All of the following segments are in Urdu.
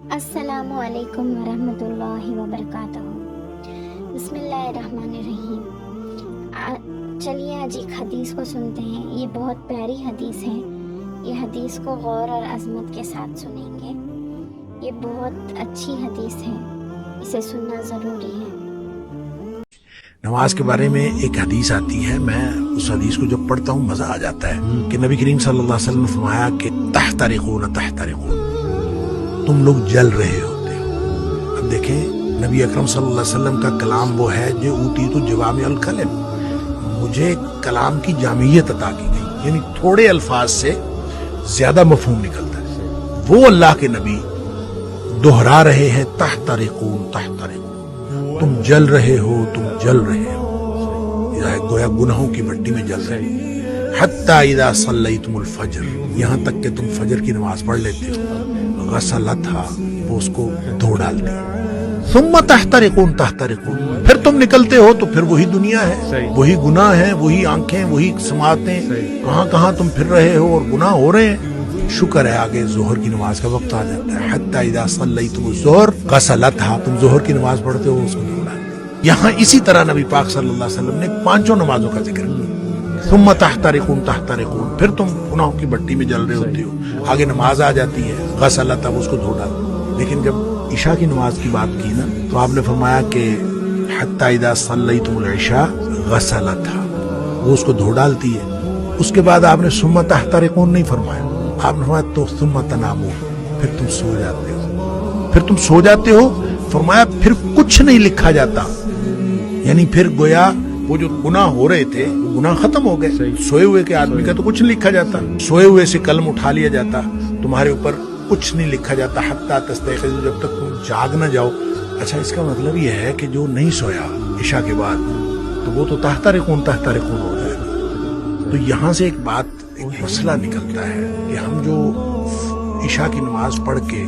السلام علیکم ورحمۃ اللہ وبرکاتہ۔ بسم اللہ الرحمن الرحیم۔ چلیے آج ایک حدیث کو سنتے ہیں۔ یہ بہت پیاری حدیث ہے۔ یہ حدیث کو غور اور عظمت کے ساتھ سنیں گے۔ یہ بہت اچھی حدیث ہے، اسے سننا ضروری ہے۔ نماز کے بارے میں ایک حدیث آتی ہے، میں اس حدیث کو جب پڑھتا ہوں مزہ آ جاتا ہے کہ نبی کریم صلی اللہ علیہ وسلم نے فرمایا کہ تحترقون تحترقون، تم لوگ جل رہے ہوتے ہو۔ اب دیکھیں نبی اکرم صلی اللہ علیہ وسلم کا کلام وہ ہے جو اوتیت جوامع الکلم، مجھے کلام کی جامعیت عطا کی گئی، یعنی تھوڑے الفاظ سے زیادہ مفہوم نکلتا ہے۔ وہ اللہ کے نبی دہرا رہے ہیں تحترقون تحترقون، تم جل رہے ہو، تم جل رہے ہو، گویا گناہوں کی بھٹی میں جل رہے ہو۔ حتی اذا صلیتم الفجر، یہاں تک کہ تم فجر کی نماز پڑھ لیتے ہو، غسلتھا، وہ اس کو دھو ڈالتے ہیں۔ ثم تحترقون تحترقون، پھر تم نکلتے ہو تو پھر وہی دنیا ہے، وہی گناہ ہے، وہی آنکھیں، وہی سماعتیں، کہاں کہاں تم پھر رہے ہو اور گناہ ہو رہے ہیں۔ شکر ہے آگے ظہر کی نماز کا وقت آ جاتا ہے۔ حتی اذا صلیتم الظہر غسلتھا، تم ظہر کی نماز پڑھتے ہو، اس کو دھو ڈالتے ہیں۔ یہاں اسی طرح نبی پاک صلی اللہ علیہ وسلم نے پانچوں نمازوں کا ذکر کیا۔ ثم تحترقون تحترقون، پھر تم گناہوں کی بھٹی میں جل رہے ہوتے ہو، آگے نماز آ جاتی ہے، غسلتھا، اس کو دھو ڈالتے ہیں۔ لیکن جب عشاء کی نماز کی بات کی نا تو آپ نے فرمایا کہ حتی اذا صلیتم العشاء غسلتھا، وہ اس کو دھو ڈالتی ہے۔ اس کے بعد آپ نے ثم تحترقون نہیں فرمایا، آپ نے فرمایا تو ثم تنامون، پھر تم سو جاتے ہو، پھر تم سو جاتے ہو۔ فرمایا پھر کچھ نہیں لکھا جاتا، یعنی پھر گویا وہ جو گناہ ہو رہے تھے وہ گناہ ختم ہو گئے۔ سوئے ہوئے کے آدمی کا تو کچھ نہیں لکھا جاتا، سوئے ہوئے سے قلم اٹھا لیا جاتا، تمہارے اوپر کچھ نہیں لکھا جاتا حتی تستيقظوا، جب تک تم جاگ نہ جاؤ۔ اچھا، اس کا مطلب یہ ہے کہ جو نہیں سویا عشاء کے بعد تو وہ تو تحترقون تحترقون ہو جائے گا۔ تو یہاں سے ایک بات، ایک مسئلہ نکلتا ہے کہ ہم جو عشاء کی نماز پڑھ کے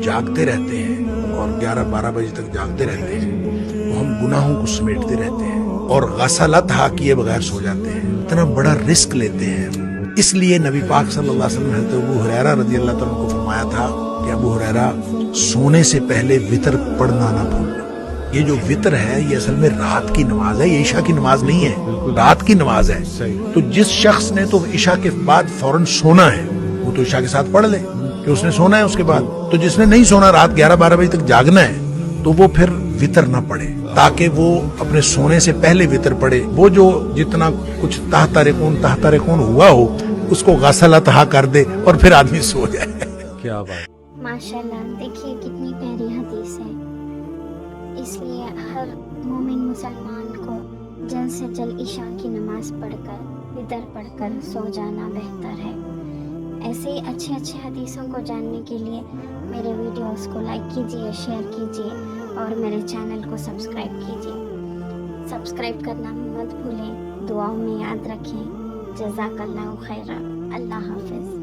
جاگتے رہتے ہیں اور 11-12 بجے تک جاگتے رہتے ہیں، تو ہم گناہوں کو سمیٹتے رہتے ہیں اور غسلتھا کیے بغیر سو جاتے ہیں، اتنا بڑا رسک لیتے ہیں۔ اس لیے نبی پاک صلی اللہ علیہ وسلم نے حضرت ابو ہریرہ رضی اللہ تعالیٰ عنہ کو فرمایا تھا کہ ابو ہریرہ سونے سے پہلے وتر پڑھنا نہ بھولنا۔ یہ جو وتر ہے یہ اصل میں رات کی نماز ہے، یہ عشاء کی نماز نہیں ہے، رات کی نماز ہے۔ تو جس شخص نے تو عشاء کے بعد فوراً سونا ہے وہ تو عشاء کے ساتھ پڑھ لے کہ اس نے سونا ہے اس کے بعد۔ تو جس نے نہیں سونا، رات 11-12 بجے تک جاگنا ہے، تو وہ پھر وتر نہ پڑھے، تاکہ وہ اپنے سونے سے پہلے وتر پڑھے۔ وہ جو جتنا کچھ تحترقون ہوا ہو اس کو غسلتھا کر دے اور پھر آدمی سو جائے۔ کیا بات! ماشاءاللہ، دیکھیے کتنی پیاری حدیث ہے۔ اس لیے ہر مومن مسلمان کو جلد سے جلد عشاء کی نماز پڑھ کر، وتر پڑھ کر سو جانا بہتر ہے۔ ایسے ہی اچھے حدیثوں کو جاننے کے لیے میرے ویڈیوز کو لائک کیجیے، شیئر کیجیے اور میرے چینل کو سبسکرائب کیجیے۔ سبسکرائب کرنا مت بھولیں، دعاؤں میں یاد رکھیں۔ جزاک اللہ خیرا۔ اللہ حافظ۔